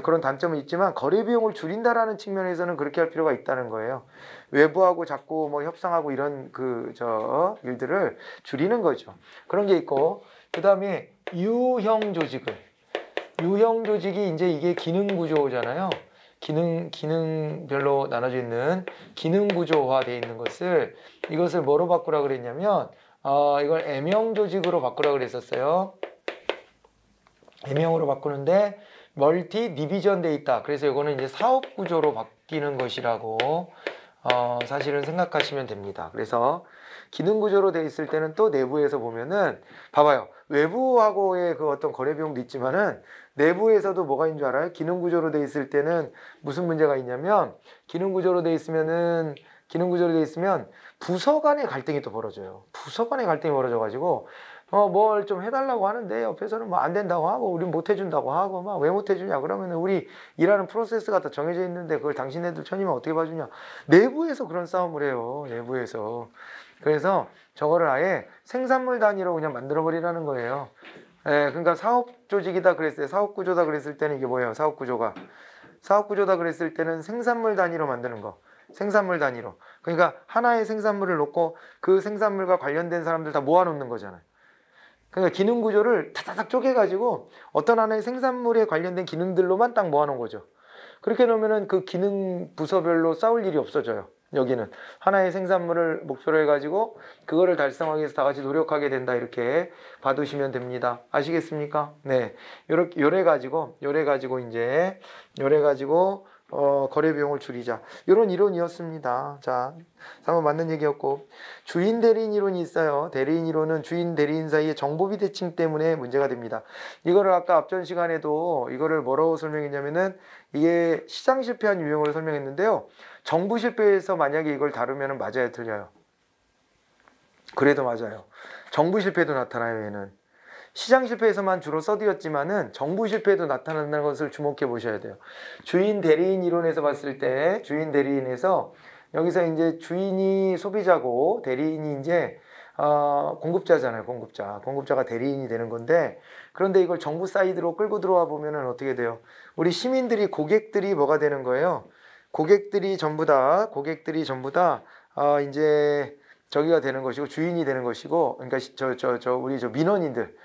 그런 단점은 있지만 거래 비용을 줄인다라는 측면에서는 그렇게 할 필요가 있다는 거예요. 외부하고 자꾸 뭐 협상하고 이런 일들을 줄이는 거죠. 그런 게 있고 그다음에 유형 조직이 이제 이게 기능 구조잖아요. 기능별로 나눠져 있는 기능 구조화되어 있는 이것을 뭐로 바꾸라 그랬냐면 이걸 M형 조직으로 바꾸라 그랬었어요. M형으로 바꾸는데 멀티 디비전 돼 있다. 그래서 이거는 이제 사업 구조로 바뀌는 것이라고 사실은 생각하시면 됩니다. 그래서 기능 구조로 돼 있을 때는 또 내부에서 보면은 봐봐요. 외부하고의 그 어떤 거래 비용도 있지만은 내부에서도 뭐가 있는 줄 알아요? 기능 구조로 돼 있을 때는 무슨 문제가 있냐면 기능 구조로 돼 있으면 부서 간의 갈등이 또 벌어져요. 부서 간의 갈등이 벌어져가지고 뭘 좀 해달라고 하는데 옆에서는 뭐 안 된다고 하고 우린 못 해준다고 하고 막 왜 못 해주냐 그러면 우리 일하는 프로세스가 다 정해져 있는데 그걸 당신네들 천이면 어떻게 봐주냐. 내부에서 그런 싸움을 해요. 내부에서. 그래서 저거를 아예 생산물 단위로 그냥 만들어 버리라는 거예요. 그러니까 사업 조직이다 그랬어요. 사업 구조다 그랬을 때는 이게 뭐예요? 사업 구조다 그랬을 때는 생산물 단위로 만드는 거. 생산물 단위로. 그러니까 하나의 생산물을 놓고 그 생산물과 관련된 사람들 다 모아놓는 거잖아요. 그러니까 기능 구조를 타다닥 쪼개가지고 어떤 하나의 생산물에 관련된 기능들로만 딱 모아놓은 거죠. 그렇게 놓으면은 그 기능 부서별로 싸울 일이 없어져요. 여기는 하나의 생산물을 목표로 해가지고 그거를 달성하기 위해서 다 같이 노력하게 된다, 이렇게 봐두시면 됩니다. 아시겠습니까? 네, 요래 가지고 거래 비용을 줄이자, 이런 이론이었습니다. 자, 한번 맞는 얘기였고, 주인 대리인 이론이 있어요. 대리인 이론은 주인 대리인 사이의 정보 비대칭 때문에 문제가 됩니다. 이거를 아까 앞전 시간에도 이거를 뭐라고 설명했냐면은, 이게 시장 실패한 유형으로 설명했는데요. 정부 실패에서 만약에 이걸 다루면 맞아요, 틀려요? 그래도 맞아요. 정부 실패도 나타나요, 얘는. 시장 실패에서만 주로 써드렸지만은 정부 실패도 나타난다는 것을 주목해 보셔야 돼요. 주인 대리인 이론에서 봤을 때, 주인 대리인에서 여기서 이제 주인이 소비자고 대리인이 이제 공급자잖아요. 공급자가 대리인이 되는 건데, 그런데 이걸 정부 사이드로 끌고 들어와 보면은 어떻게 돼요? 우리 시민들이, 고객들이 뭐가 되는 거예요? 고객들이 전부 다 이제 저기가 되는 것이고, 주인이 되는 것이고, 그러니까 우리 민원인들,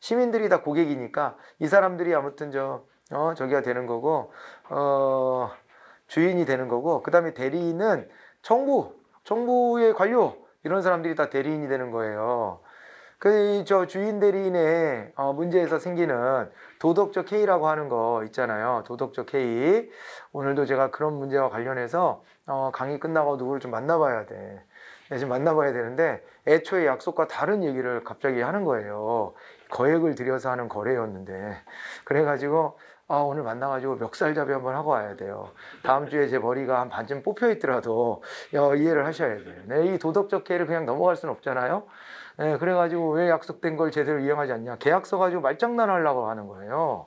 시민들이 다 고객이니까 이 사람들이 아무튼 저기가 되는 거고, 주인이 되는 거고, 그 다음에 대리인은 정부의 관료, 이런 사람들이 다 대리인이 되는 거예요. 저 주인 대리인의 문제에서 생기는 도덕적 해이라고 하는 거 있잖아요. 도덕적 해이. 오늘도 제가 그런 문제와 관련해서 강의 끝나고 누구를 좀 만나봐야 돼. 지금 만나봐야 되는데, 애초에 약속과 다른 얘기를 갑자기 하는 거예요. 거액을 들여서 하는 거래였는데. 그래가지고 오늘 만나가지고 멱살잡이 한번 하고 와야 돼요. 다음 주에 제 머리가 한 반쯤 뽑혀 있더라도 이해를 하셔야 돼요. 네, 이 도덕적 해를 그냥 넘어갈 수는 없잖아요. 네, 그래가지고 왜 약속된 걸 제대로 이행하지 않냐. 계약서 가지고 말장난하려고 하는 거예요.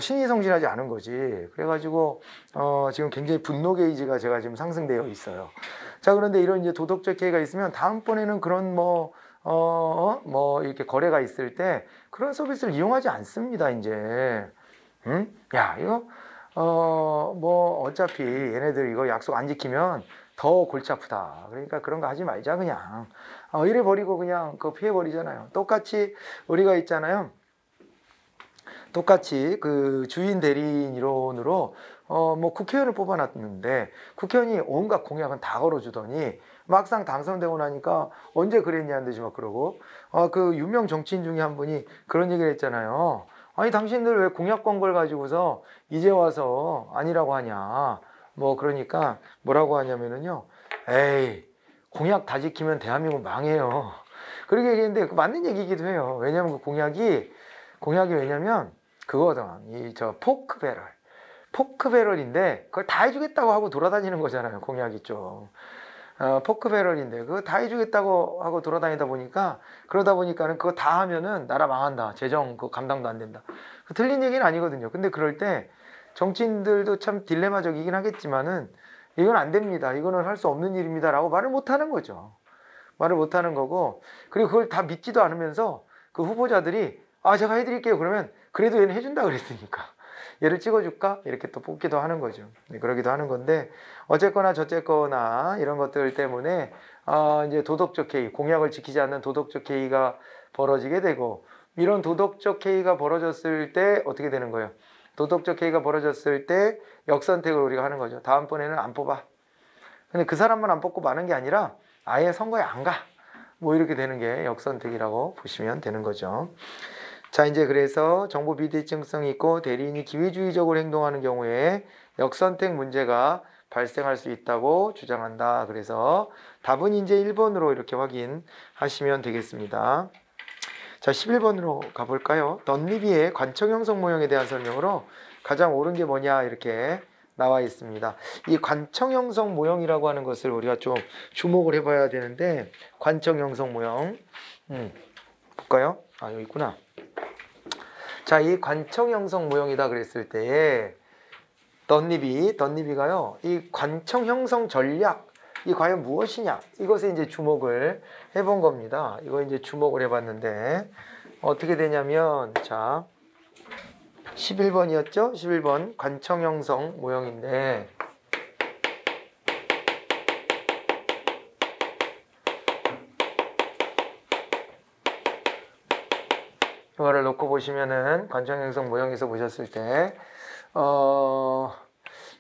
신의성실하지 않은 거지. 그래가지고 지금 굉장히 분노 게이지가 제가 지금 상승되어 있어요. 자, 그런데 이런 이제 도덕적 해이가 있으면 다음번에는 그런 이렇게 거래가 있을 때 그런 서비스를 이용하지 않습니다, 이제. 응? 야, 이거 어차피 얘네들 이거 약속 안 지키면 더 골치 아프다. 그러니까 그런 거 하지 말자, 그냥. 이래 버리고 그냥 그거 피해 버리잖아요. 똑같이 우리가 있잖아요. 똑같이 그 주인 대리인 이론으로 국회의원을 뽑아놨는데, 국회의원이 온갖 공약은 다 걸어주더니 막상 당선되고 나니까 언제 그랬냐는 듯이 막 그러고, 그 유명 정치인 중에 한 분이 그런 얘기를 했잖아요. 아니, 당신들 왜 공약 건 걸 가지고서 이제 와서 아니라고 하냐. 그러니까 뭐라고 하냐면은요, 에이, 공약 다 지키면 대한민국 망해요. 그렇게 얘기했는데 맞는 얘기이기도 해요. 왜냐면 그 공약이 왜냐면 그거든. 포크배럴인데 그걸 다 해주겠다고 하고 돌아다니는 거잖아요. 공약이 좀. 포크배럴인데 그거 다 해주겠다고 하고 돌아다니다 보니까, 그러다 보니까는 그거 다 하면은 나라 망한다. 재정 그거 감당도 안 된다. 틀린 얘기는 아니거든요. 근데 그럴 때 정치인들도 참 딜레마적이긴 하겠지만은, 이건 안 됩니다. 이거는 할 수 없는 일입니다. 라고 말을 못 하는 거죠. 말을 못 하는 거고, 그리고 그걸 다 믿지도 않으면서 그 후보자들이 제가 해드릴게요. 그러면 그래도 얘는 해준다 그랬으니까 얘를 찍어줄까? 이렇게 또 뽑기도 하는 거죠. 네, 그러기도 하는 건데, 어쨌거나 저쨌거나 이런 것들 때문에 이제 도덕적 해이, 공약을 지키지 않는 도덕적 해이가 벌어지게 되고, 이런 도덕적 해이가 벌어졌을 때 어떻게 되는 거예요? 도덕적 해이가 벌어졌을 때 역선택을 우리가 하는 거죠. 다음번에는 안 뽑아. 근데 그 사람만 안 뽑고 마는 게 아니라 아예 선거에 안 가. 이렇게 되는 게 역선택이라고 보시면 되는 거죠. 자, 이제 그래서 정보 비대칭성이 있고 대리인이 기회주의적으로 행동하는 경우에 역선택 문제가 발생할 수 있다고 주장한다. 그래서 답은 이제 1번으로 이렇게 확인하시면 되겠습니다. 자, 11번으로 가볼까요? 덧니비의 관청 형성 모형에 대한 설명으로 가장 옳은 게 뭐냐, 이렇게 나와 있습니다. 이 관청 형성 모형이라고 하는 것을 우리가 좀 주목을 해봐야 되는데, 관청 형성 모형 볼까요? 여기 있구나. 자, 이 관청 형성 모형이다 그랬을 때에 덧니비가요, 이 관청 형성 전략, 이 과연 무엇이냐, 이것에 이제 주목을 해본 겁니다. 이거 이제 주목을 해봤는데 어떻게 되냐면, 자, 11번이었죠? 11번 관청 형성 모형인데, 이거를 놓고 보시면은 관청행성 모형에서 보셨을 때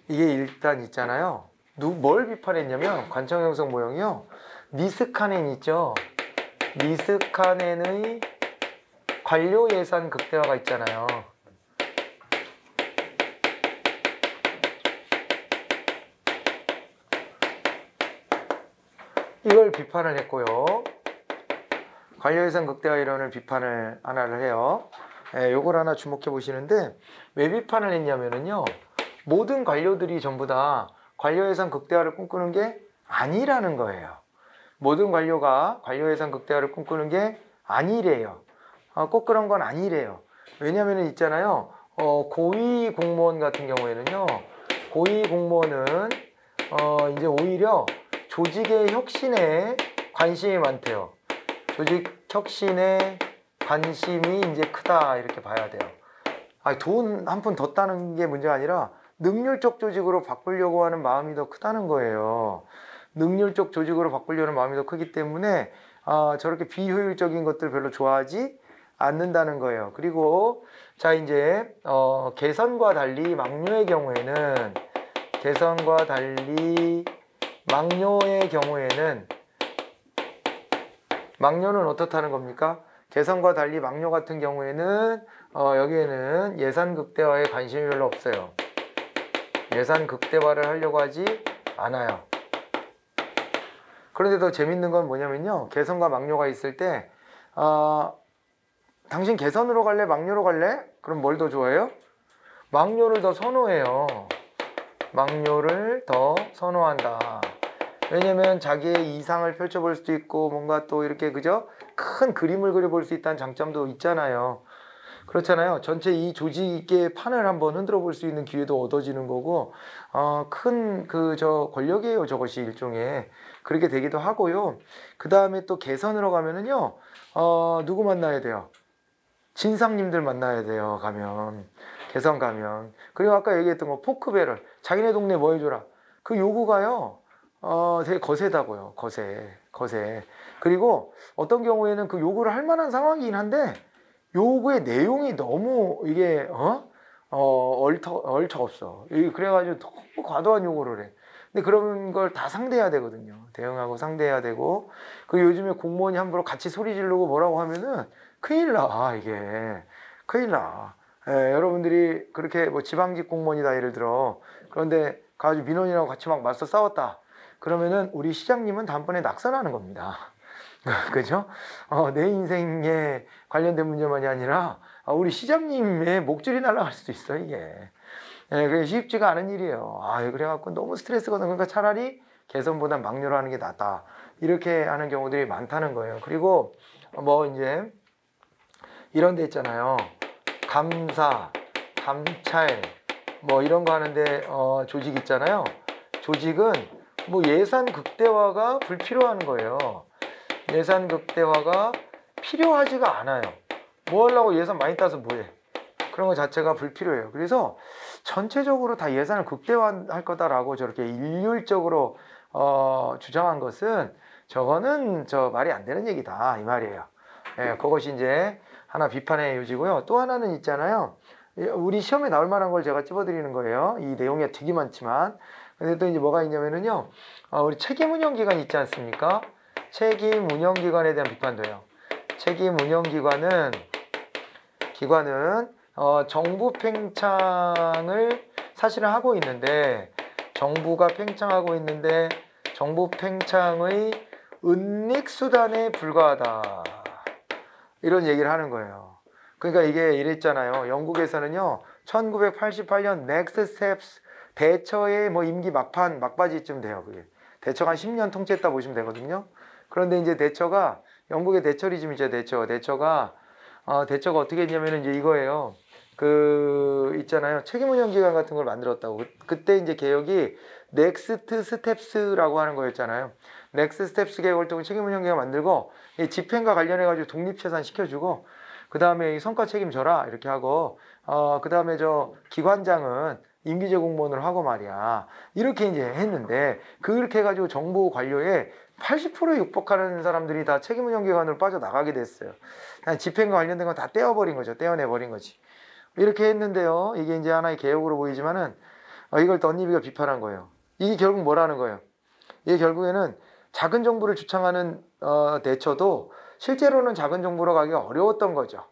이게 일단 있잖아요. 뭘 비판했냐면 관청행성 모형이요. 니스카넨 있죠. 니스카넨의 관료 예산 극대화가 있잖아요. 이걸 비판을 했고요. 관료 예산 극대화 이론을 비판을 하나를 해요. 요걸 하나 주목해 보시는데 왜 비판을 했냐면은요. 모든 관료들이 전부 다 관료 예산 극대화를 꿈꾸는 게 아니라는 거예요. 모든 관료가 관료 예산 극대화를 꿈꾸는 게 아니래요. 꼭 그런 건 아니래요. 왜냐면은 있잖아요. 고위 공무원 같은 경우에는요. 고위 공무원은 이제 오히려 조직의 혁신에 관심이 많대요. 조직 혁신에 관심이 이제 크다 이렇게 봐야 돼요. 돈 한 푼 더 따는 게 문제가 아니라 능률적 조직으로 바꾸려고 하는 마음이 더 크다는 거예요. 능률적 조직으로 바꾸려는 마음이 더 크기 때문에 저렇게 비효율적인 것들 별로 좋아하지 않는다는 거예요. 그리고 자 이제 개선과 달리 막료의 경우에는 막료는 어떻다는 겁니까? 개선과 달리 막료 같은 경우에는 여기에는 예산 극대화에 관심이 별로 없어요. 예산 극대화를 하려고 하지 않아요. 그런데 더 재밌는 건 뭐냐면요. 개선과 막료가 있을 때 당신 개선으로 갈래? 막료로 갈래? 그럼 뭘 더 좋아해요? 막료를 더 선호해요. 막료를 더 선호한다. 왜냐면 자기의 이상을 펼쳐볼 수도 있고 뭔가 또 이렇게 그죠? 큰 그림을 그려볼 수 있다는 장점도 있잖아요. 그렇잖아요. 전체 이 조직의 판을 한번 흔들어 볼 수 있는 기회도 얻어지는 거고 큰 권력이에요. 저것이 일종의 그렇게 되기도 하고요. 그 다음에 또 개선으로 가면은요. 누구 만나야 돼요? 진상님들 만나야 돼요. 개선 가면. 그리고 아까 얘기했던 거 포크배럴 자기네 동네 뭐 해줘라. 그 요구가요. 되게 거세다고요. 거세. 그리고 어떤 경우에는 그 요구를 할 만한 상황이긴 한데 요구의 내용이 너무 이게 얼터 없어. 그래가지고 너무 과도한 요구를 해. 근데 그런 걸 다 상대해야 되거든요. 대응하고 상대해야 되고. 그 요즘에 공무원이 함부로 같이 소리 지르고 뭐라고 하면은 큰일 나. 이게 큰일 나. 여러분들이 그렇게 뭐 지방직 공무원이다 예를 들어. 그런데 가지고 민원이라고 같이 막 맞서 싸웠다. 그러면은 우리 시장님은 다음번에 낙선하는 겁니다. 그죠? 내 인생에 관련된 문제만이 아니라 우리 시장님의 목줄이 날아갈 수도 있어 이게. 그게 쉽지가 않은 일이에요. 그래갖고 너무 스트레스거든. 그러니까 차라리 개선보다 막료로 하는 게 낫다. 이렇게 하는 경우들이 많다는 거예요. 그리고 뭐 이제 이런 데 있잖아요. 감사, 감찰 뭐 이런 거 하는데 조직 있잖아요. 조직은 뭐 예산 극대화가 불필요한 거예요. 예산 극대화가 필요하지가 않아요. 뭐 하려고 예산 많이 따서 뭐해? 그런 거 자체가 불필요해요. 그래서 전체적으로 다 예산을 극대화할 거다라고 저렇게 일률적으로 주장한 것은 저거는 말이 안 되는 얘기다 이 말이에요. 그것이 이제 하나 비판의 요지고요. 또 하나는 있잖아요. 우리 시험에 나올 만한 걸 제가 찝어드리는 거예요. 이 내용이 되게 많지만. 근데 또 이제 뭐가 있냐면은요. 우리 책임운영기관 있지 않습니까? 책임운영기관에 대한 비판도 해요. 책임운영기관은 정부 팽창을 사실은 하고 있는데 정부가 팽창하고 있는데 정부 팽창의 은닉수단에 불과하다. 이런 얘기를 하는 거예요. 그러니까 이게 이랬잖아요. 영국에서는요. 1988년 넥스트 스텝스 대처의 뭐 임기 막바지쯤 돼요. 그게. 대처가 한 10년 통치했다 보시면 되거든요. 그런데 이제 대처가 영국의 대처리즘이죠. 대처가 어떻게 했냐면은 이제 이거예요. 있잖아요. 책임운영기관 같은 걸 만들었다고. 그때 이제 개혁이 넥스트 스텝스라고 하는 거였잖아요. 넥스트 스텝스 개혁을 통해 책임운영기관 만들고 이 집행과 관련해가지고 독립재산 시켜주고 그 다음에 성과 책임져라 이렇게 하고 그 다음에 기관장은 임기제 공무원으로 하고 말이야. 이렇게 이제 했는데 그렇게 해가지고 정부 관료의 80%에 육박하는 사람들이 다 책임운용기관으로 빠져나가게 됐어요. 그냥 집행과 관련된 건 다 떼어버린 거죠. 떼어내버린 거지. 이렇게 했는데요. 이게 이제 하나의 개혁으로 보이지만은 이걸 덧니비가 비판한 거예요. 이게 결국 뭐라는 거예요? 이게 결국에는 작은 정부를 주창하는 대처도 실제로는 작은 정부로 가기가 어려웠던 거죠.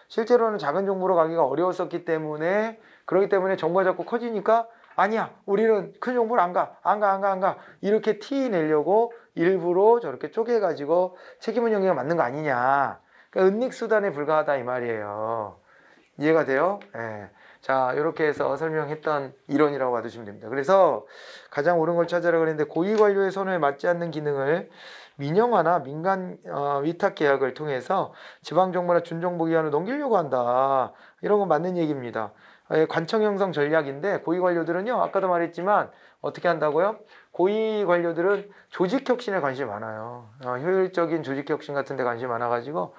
실제로는 작은 정부로 가기가 어려웠었기 때문에 그렇기 때문에 정부가 자꾸 커지니까 아니야 우리는 큰 정부를 안 가 이렇게 티 내려고 일부러 저렇게 쪼개가지고 책임운용기가 맞는 거 아니냐. 그러니까 은닉수단에 불과하다 이 말이에요. 이해가 돼요? 예. 자, 이렇게 해서 설명했던 이론이라고 봐주시면 됩니다. 그래서 가장 옳은 걸 찾아라 그랬는데 고위관료의 선호에 맞지 않는 기능을 민영화나 민간 위탁 계약을 통해서 지방정부나 준정부기관으로 넘기려고 한다. 이런 건 맞는 얘기입니다. 관청 형성 전략인데 고위관료들은요. 아까도 말했지만 어떻게 한다고요? 고위관료들은 조직혁신에 관심이 많아요. 효율적인 조직혁신 같은 데 관심이 많아가지고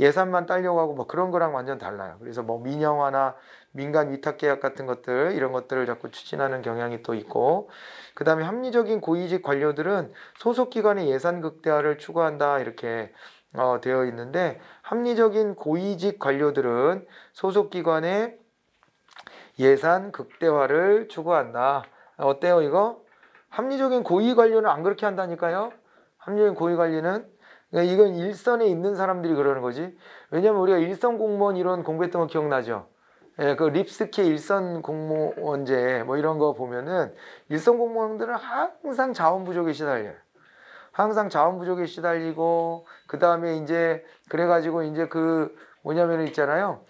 예산만 따려고 하고 뭐 그런 거랑 완전 달라요. 그래서 뭐 민영화나 민간 위탁계약 같은 것들 이런 것들을 자꾸 추진하는 경향이 또 있고 그 다음에 합리적인 고위직 관료들은 소속기관의 예산 극대화를 추구한다 이렇게 되어 있는데 합리적인 고위직 관료들은 소속기관의 예산 극대화를 추구한다. 어때요 이거? 합리적인 고위 관료는 안 그렇게 한다니까요. 합리적인 고위 관리는 그러니까 이건 일선에 있는 사람들이 그러는 거지. 왜냐면 우리가 일선 공무원 이론 공부했던 거 기억나죠? 예, 그 립스키 일선 공무원제 뭐 이런 거 보면은 일선 공무원들은 항상 자원 부족에 시달려요. 항상 자원 부족에 시달리고 그 다음에 이제 그래가지고 이제 그 뭐냐면 있잖아요.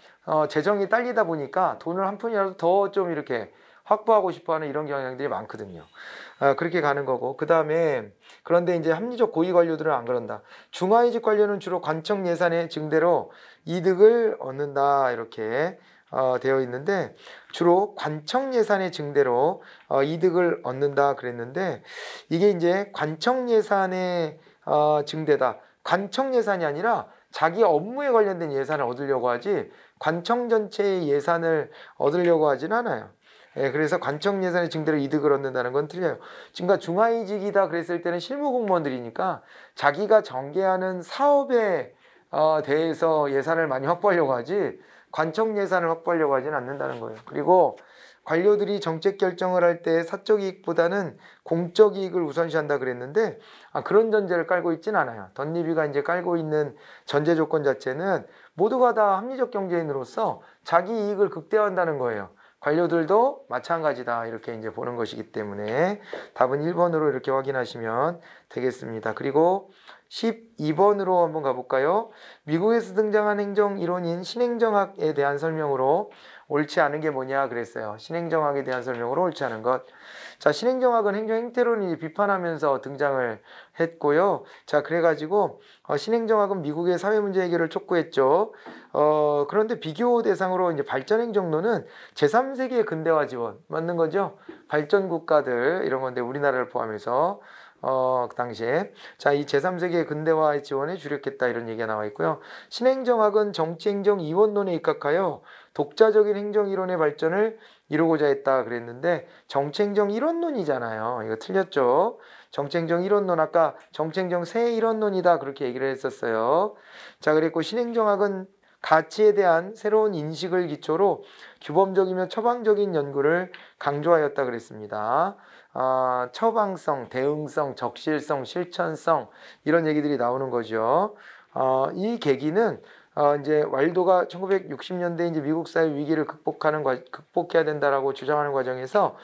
재정이 딸리다 보니까 돈을 한 푼이라도 더 좀 이렇게 확보하고 싶어하는 이런 경향들이 많거든요. 그렇게 가는 거고 그 다음에 그런데 이제 합리적 고위 관료들은 안 그런다. 중하위직 관료는 주로 관청 예산의 증대로 이득을 얻는다 이렇게 되어 있는데 주로 관청 예산의 증대로 이득을 얻는다 그랬는데 이게 이제 관청 예산의 증대다. 관청 예산이 아니라 자기 업무에 관련된 예산을 얻으려고 하지 관청 전체의 예산을 얻으려고 하진 않아요. 예, 그래서 관청 예산의 증대로 이득을 얻는다는 건 틀려요. 그러니까 중하위직이다 그랬을 때는 실무 공무원들이니까 자기가 전개하는 사업에 대해서 예산을 많이 확보하려고 하지 관청 예산을 확보하려고 하지는 않는다는 거예요. 그리고 관료들이 정책 결정을 할 때 사적 이익보다는 공적 이익을 우선시한다 그랬는데 그런 전제를 깔고 있지는 않아요. 덧니비가 이제 깔고 있는 전제 조건 자체는 모두가 다 합리적 경제인으로서 자기 이익을 극대화한다는 거예요. 관료들도 마찬가지다 이렇게 이제 보는 것이기 때문에 답은 1번으로 이렇게 확인하시면 되겠습니다. 그리고 12번으로 한번 가볼까요? 미국에서 등장한 행정 이론인 신행정학에 대한 설명으로 옳지 않은 게 뭐냐 그랬어요. 신행정학에 대한 설명으로 옳지 않은 것. 자, 신행정학은 행정 행태론이 비판하면서 등장을 했고요. 자, 그래가지고 신행정학은 미국의 사회 문제 해결을 촉구했죠. 그런데 비교 대상으로 이제 발전 행정론은 제3세계 근대화 지원 맞는 거죠. 발전 국가들 이런 건데 우리나라를 포함해서 그 당시에 자, 이 제3세계 근대화 지원에 주력했다 이런 얘기가 나와 있고요. 신행정학은 정치행정 이원론에 입각하여 독자적인 행정이론의 발전을 이루고자 했다 그랬는데 정치행정 이론론이잖아요. 이거 틀렸죠. 정치행정 이론론 아까 정치행정 새 이론론이다 그렇게 얘기를 했었어요. 자, 그랬고 신행정학은 가치에 대한 새로운 인식을 기초로 규범적이며 처방적인 연구를 강조하였다 그랬습니다. 처방성, 대응성, 적실성, 실천성 이런 얘기들이 나오는 거죠. 이 계기는 이제 왈도가 1960년대 이제 미국 사회 위기를 극복해야 된다라고 주장하는 과정에서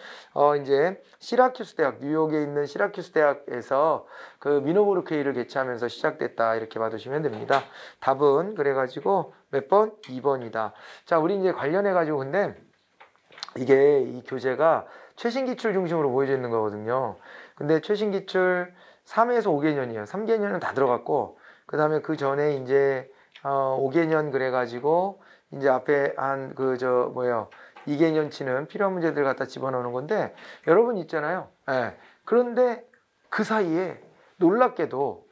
이제 시라큐스 대학, 뉴욕에 있는 시라큐스 대학에서 그 미노부르케이를 개최하면서 시작됐다 이렇게 봐두시면 됩니다. 답은 그래가지고 몇 번? 2번이다. 자, 우리 이제 관련해가지고 근데 이게 이 교재가 최신 기출 중심으로 보여져 있는 거거든요. 근데 최신 기출 3에서 5개년이에요. 3개년은 다 들어갔고 그 다음에 그 전에 이제 5개년 그래가지고 이제 앞에 한 2개년치는 필요한 문제들 갖다 집어넣는 건데 여러분 있잖아요. 예. 그런데 그 사이에 놀랍게도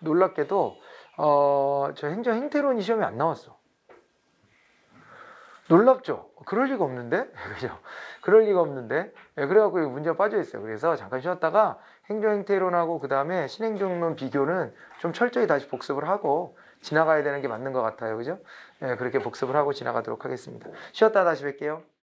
저 행정 행태론이 시험에 안 나왔어. 놀랍죠? 그럴 리가 없는데? 그죠? 그럴 리가 없는데? 예, 그래갖고 문제가 빠져 있어요. 그래서 잠깐 쉬었다가 행정행태론하고 그 다음에 신행정론 비교는 좀 철저히 다시 복습을 하고 지나가야 되는 게 맞는 것 같아요. 그죠? 예, 그렇게 복습을 하고 지나가도록 하겠습니다. 쉬었다 다시 뵐게요.